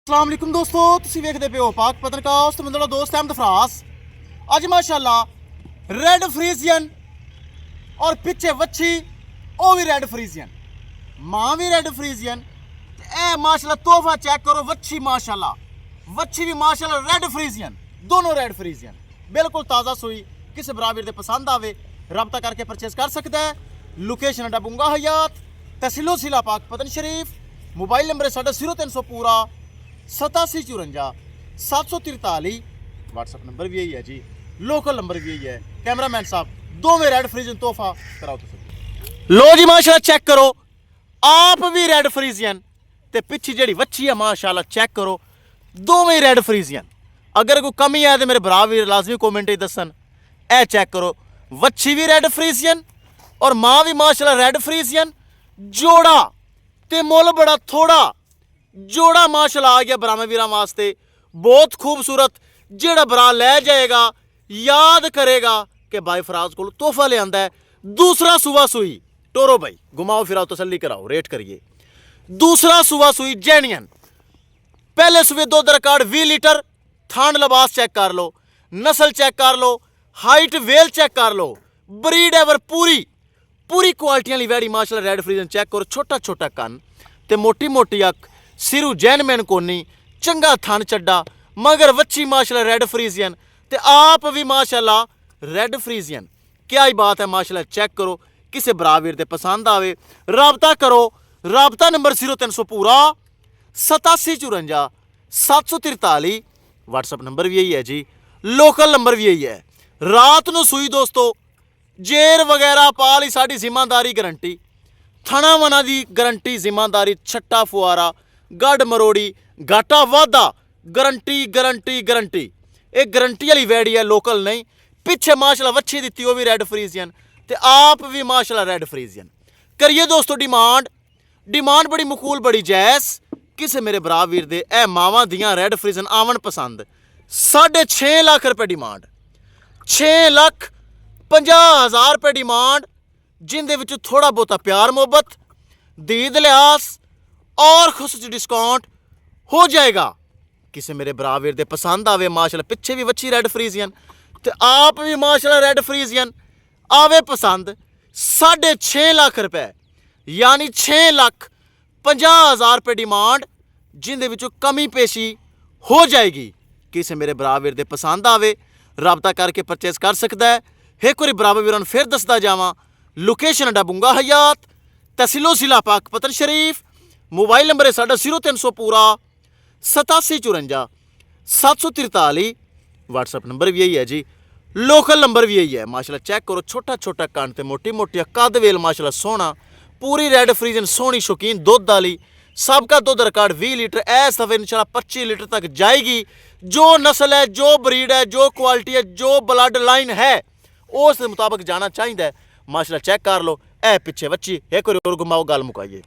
अस्सलाम वालेकुम दोस्तों, तुसीं वेखदे पे हो पाक पतनकास्ट। मेरा दोस्त अहमद फरास। अज माशाल्लाह रेड फ्रीजियन और पिछे वच्छी वो भी रेड फ्रीजियन, मां भी रेड फ्रीजियन। ए माशाल्लाह तोहफा चेक करो, वच्छी माशाल्लाह, वच्छी भी माशाल्लाह रेड फ्रीजियन, दोनों रेड फ्रीजियन बिल्कुल ताज़ा सूई। किस बराबर दे पसंद आवे रब्ता करके परचेज कर सकता है। लोकेशन अड्डा बुंगा हयात, तहसीलो सिला पाक पतन शरीफ। मोबाइल नंबर है 0300 पूरा 8754 743। व्हाट्सअप नंबर भी यही है जी, लोकल नंबर भी यही है। कैमरामैन साहब दो में रेड फ्रीजियन तोहफा कराओ तुम। लो जी माशाल्लाह चेक करो, आप भी रेड फ्रीजियन ते पिछी जेड़ी वच्छी है माशाल्लाह चेक करो, दोवें रेड फ्रीजियन। अगर कोई कमी है तो मेरे भरा भी लाजमी कॉमेंट ही दसन। ए चेक करो, वच्छी भी रेड फ्रीजियन और मां भी माशाल्लाह रेड फ्रीजियन। जोड़ा ते मुल बड़ा थोड़ा जोड़ा माशाल्लाह आ गया बरामे वीरां वास्ते, बहुत खूबसूरत। जेड़ा बरा लै जाएगा याद करेगा कि भाई फराज को तोहफा ले आंदा है। दूसरा सुबह सुई टोरो भाई घुमाओ फिराओ तसल्ली कराओ रेट करिए। दूसरा सुबह सुई जैनियन, पहले सुबह दुध रिकॉर्ड 20 लीटर। थान लिबास चेक कर लो, नस्ल चेक कर लो, हाइट वेल चेक कर लो, ब्रीड एवर पूरी पूरी क्वालिटी वाली वैड़ी माशाल्लाह रेड फ्रीजन चेक करो। छोटा छोटा कन ते मोटी मोटी अख, सिरू जैनमैन कोनी, चंगा थन चड्डा, मगर वच्छी माशाल्लाह रेड फ्रीजियन ते आप भी माशाल्लाह रेड फ्रीजियन। क्या ही बात है माशाल्लाह चेक करो। किसे बराबर दे पसंद आवे राबता करो। राबता नंबर 0300 पूरा 8754 743। व्हाट्सअप नंबर भी यही है जी, लोकल नंबर भी यही है। रात नूं सूई दोस्तों, जेर वगैरह पाली साड़ी जिम्मेदारी गारंटी, थना वना दी गारंटी जिम्मेदारी, छट्टा फुआरा गढ़ मरोड़ी घाटा वाधा गारंटी गारंटी गारंटी। एक गारंटी वाली वैड़ी है, लोकल नहीं। पिछे माशाल्लाह वच्छी दी वो भी रेड फ्रीजियन ते आप भी माशाल्लाह रेड फ्रीजियन। करिए दोस्तों डिमांड, डिमांड बड़ी मकूल बड़ी जैस। किसे मेरे भरा वीर दे ए मावां दियां रेड फ्रीजन आवन पसंद। 6.5 लाख रुपए डिमांड, 6,50,000 रुपए डिमांड, जिंदे विच थोड़ा बहुता प्यार मोहब्बत दीद लिहाज और खुसूसी डिस्काउंट हो जाएगा। किसे मेरे बराबर दे पसंद आवे माशाल्लाह, पिछे भी वच्छी रेड फ्रीजियन ते आप भी माशाल्लाह रेड फ्रीजियन आवे पसंद। 6.5 लाख रुपए यानी 6,50,000 रुपए डिमांड, जिंदे विचों कमी पेशी हो जाएगी। किसे मेरे बराबर दे पसंद आवे राबता करके परचेज कर सकता है। एक बार बराबर वीरां फिर दसदा जावां, लोकेशन अड्डा बुंगा हयात, तहसीलो जिला पाक पतन शरीफ। मोबाइल नंबर है 0300 पूरा 8754 743। व्हाट्सअप नंबर भी यही है जी, लोकल नंबर भी यही है। माशाल्लाह चेक करो, छोटा छोटा कान ते मोटी मोटी कद वेल माशाल्लाह सोहना, पूरी रेड फ्रीजन सोहनी, शौकीन दुध वाली। सबका दुध रिकॉर्ड 20 लीटर, इस दफे इंशाल्लाह 25 लीटर तक जाएगी। जो नस्ल है, जो ब्रीड है, जो क्वालिटी है, जो ब्लड लाइन है उस मुताबिक जाना चाहिए। माशाल्लाह चेक कर लो, ए पिछे वच्छी एक बार और घुमाओ गल मुकाइए।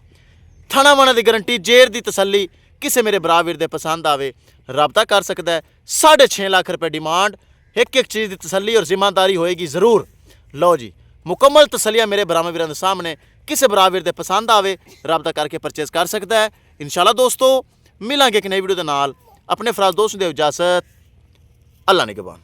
थना वना की गारंटी, जेर की तसल्ली। किसे मेरे बराबर दे पसंद आवे राबता कर सकता है। 6.5 लाख रुपए डिमांड, एक एक चीज़ की तसल्ली और जिम्मेदारी होएगी ज़रूर। लो जी मुकम्मल तसलिया मेरे बराबर वीरां दे सामने। किसे बराबर दे पसंद आवे राबता करके परचेज कर सकता है। इंशाल्लाह दोस्तों मिलांगे एक नई वीडियो के नाल। अपने फराज दोस्त दे इजाजत, अल्लाह निगहबान।